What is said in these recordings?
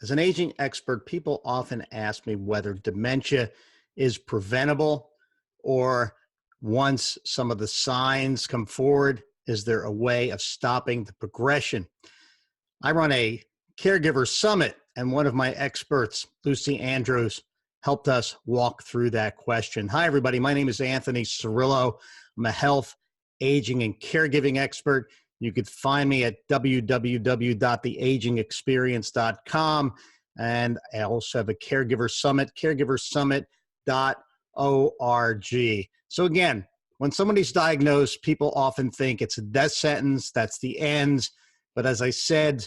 As an aging expert, people often ask me whether dementia is preventable or once some of the signs come forward, is there a way of stopping the progression? I run a caregiver summit, and one of my experts, Lucy Andrews, helped us walk through that question. Hi, everybody. My name is Anthony Cirillo. I'm a health, aging, and caregiving expert. You could find me at www.theagingexperience.com. And I also have a caregiver summit, caregiversummit.org. So again, when somebody's diagnosed, people often think it's a death sentence, that's the end. But as I said,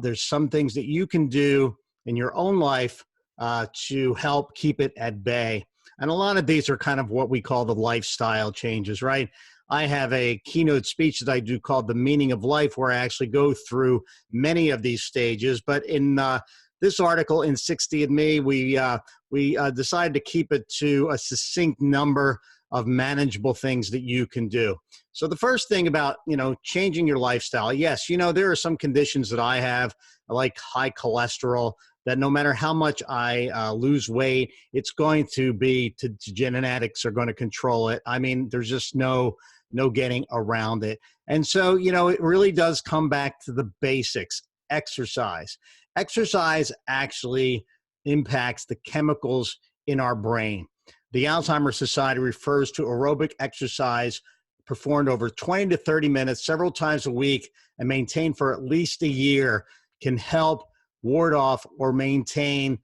there's some things that you can do in your own life to help keep it at bay. And a lot of these are kind of what we call the lifestyle changes, right? I have a keynote speech that I do called The Meaning of Life, where I actually go through many of these stages. But in this article in 60 and Me, we decided to keep it to a succinct number of manageable things that you can do. So the first thing about, changing your lifestyle, yes, there are some conditions that I have, like high cholesterol, that no matter how much I lose weight, it's going to be, genetics are going to control it. I mean, there's just no getting around it. And so, it really does come back to the basics. Exercise. Exercise actually impacts the chemicals in our brain. The Alzheimer's Society refers to aerobic exercise performed over 20 to 30 minutes several times a week and maintained for at least a year can help ward off or maintain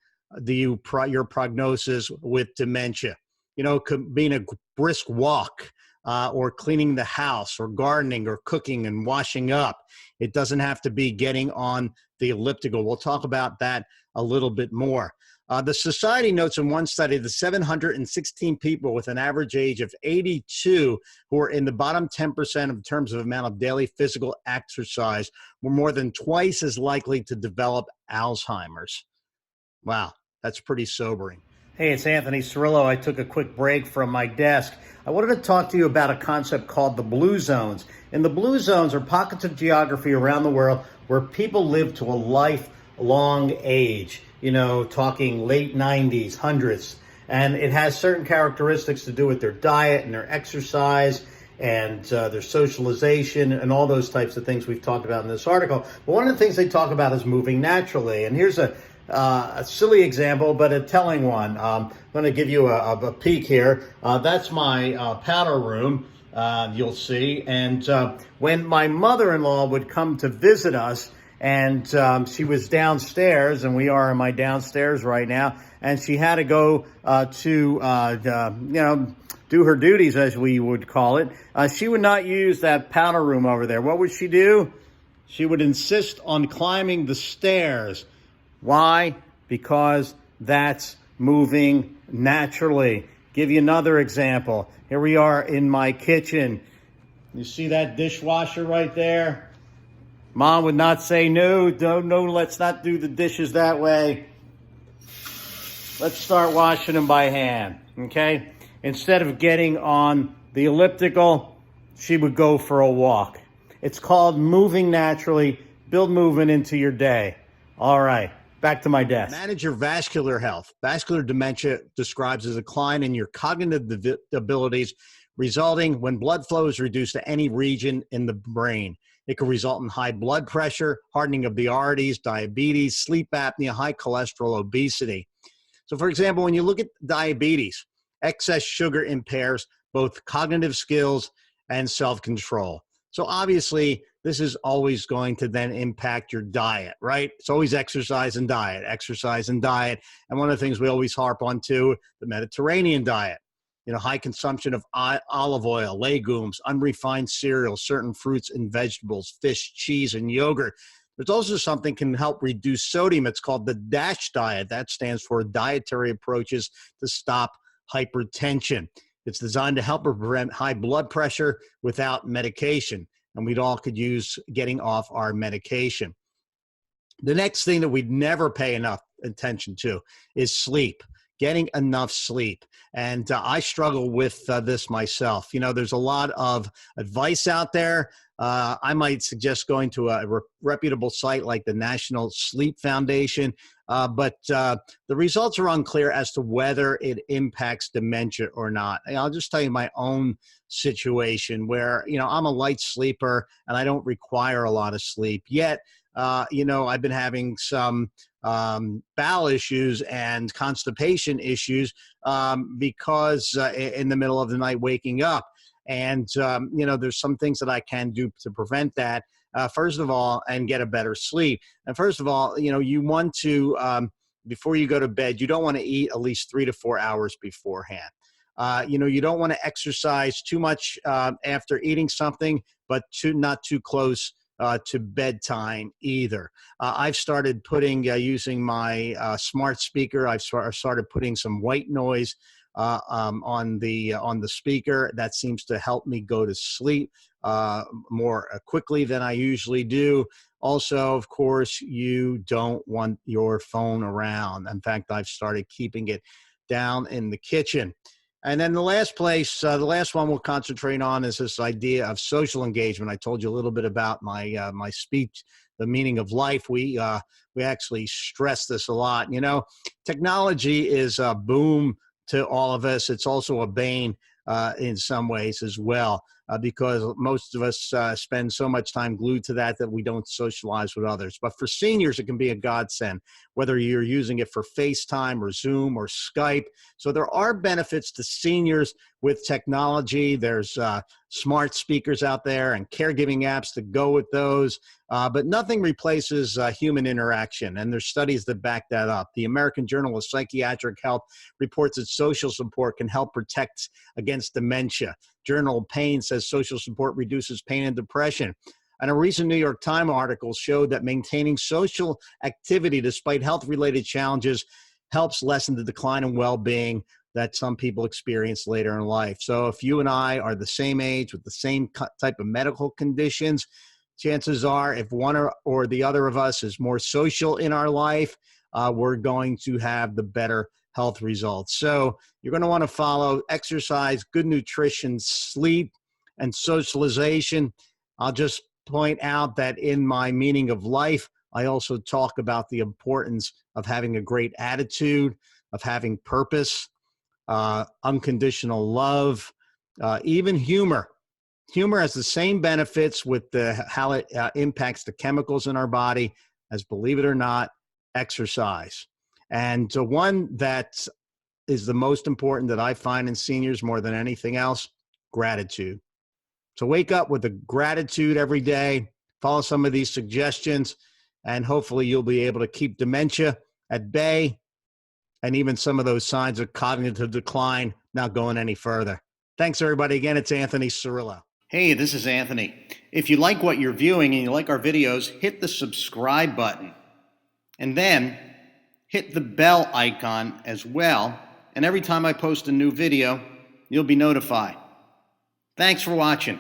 your prognosis with dementia. Could being a brisk walk or cleaning the house or gardening or cooking and washing up. It doesn't have to be getting on the elliptical. We'll talk about that a little bit more. The society notes in one study that 716 people with an average age of 82 who are in the bottom 10% in terms of amount of daily physical exercise were more than twice as likely to develop Alzheimer's. Wow, that's pretty sobering. Hey, it's Anthony Cirillo. I took a quick break from my desk. I wanted to talk to you about a concept called the blue zones. And the blue zones are pockets of geography around the world where people live to a lifelong age. Talking late 90s, hundreds. And it has certain characteristics to do with their diet and their exercise and their socialization and all those types of things we've talked about in this article. But one of the things they talk about is moving naturally. And here's a silly example, but a telling one. I'm going to give you a peek here. That's my powder room, you'll see. And when my mother-in-law would come to visit us, and she was downstairs, and we are in my downstairs right now, and she had to go to do her duties, as we would call it. She would not use that powder room over there. What would she do? She would insist on climbing the stairs. Why? Because that's moving naturally. Give you another example. Here we are in my kitchen. You see that dishwasher right there? Mom would not say, no, let's not do the dishes that way. Let's start washing them by hand, okay? Instead of getting on the elliptical, she would go for a walk. It's called moving naturally. Build movement into your day. All right, back to my desk. Manage your vascular health. Vascular dementia describes a decline in your cognitive abilities resulting when blood flow is reduced to any region in the brain. It can result in high blood pressure, hardening of the arteries, diabetes, sleep apnea, high cholesterol, obesity. So for example, when you look at diabetes, excess sugar impairs both cognitive skills and self-control. So obviously, this is always going to then impact your diet, right? It's always exercise and diet, exercise and diet. And one of the things we always harp on too, the Mediterranean diet. High consumption of olive oil, legumes, unrefined cereals, certain fruits and vegetables, fish, cheese, and yogurt. There's also something can help reduce sodium. It's called the DASH diet. That stands for Dietary Approaches to Stop Hypertension. It's designed to help prevent high blood pressure without medication. And we'd all could use getting off our medication. The next thing that we'd never pay enough attention to is sleep. getting enough sleep. And I struggle with this myself. There's a lot of advice out there. I might suggest going to a reputable site like the National Sleep Foundation, but the results are unclear as to whether it impacts dementia or not. And I'll just tell you my own situation where, I'm a light sleeper and I don't require a lot of sleep yet. I've been having some bowel issues and constipation issues because in the middle of the night waking up. And, there's some things that I can do to prevent that. First of all, and get a better sleep. And first of all, you want to, before you go to bed, you don't want to eat at least 3 to 4 hours beforehand. You don't want to exercise too much after eating something, but not too close to bedtime either. I've started using my smart speaker. I've started putting some white noise on the speaker. That seems to help me go to sleep more quickly than I usually do. Also, of course, you don't want your phone around. In fact, I've started keeping it down in the kitchen. And then the last one we'll concentrate on is this idea of social engagement. I told you a little bit about my speech, The Meaning of Life. We actually stress this a lot. Technology is a boom to all of us. It's also a bane in some ways as well, because most of us spend so much time glued to that we don't socialize with others. But for seniors, it can be a godsend, whether you're using it for FaceTime or Zoom or Skype. So there are benefits to seniors with technology. There's smart speakers out there and caregiving apps to go with those. But nothing replaces human interaction, and there's studies that back that up. The American Journal of Psychiatric Health reports that social support can help protect against dementia. Journal of Pain says social support reduces pain and depression. And a recent New York Times article showed that maintaining social activity despite health-related challenges helps lessen the decline in well-being that some people experience later in life. So if you and I are the same age with the same type of medical conditions, chances are if one or the other of us is more social in our life, we're going to have the better health results. So you're going to want to follow exercise, good nutrition, sleep, and socialization. I'll just point out that in my Meaning of Life, I also talk about the importance of having a great attitude, of having purpose, unconditional love, even humor. Humor has the same benefits with how it impacts the chemicals in our body as, believe it or not, exercise. And one that is the most important that I find in seniors more than anything else, gratitude. So wake up with a gratitude every day, follow some of these suggestions, and hopefully you'll be able to keep dementia at bay and even some of those signs of cognitive decline not going any further. Thanks, everybody. Again, it's Anthony Cirillo. Hey, this is Anthony. If you like what you're viewing and you like our videos, hit the subscribe button. And then hit the bell icon as well. And every time I post a new video, you'll be notified. Thanks for watching.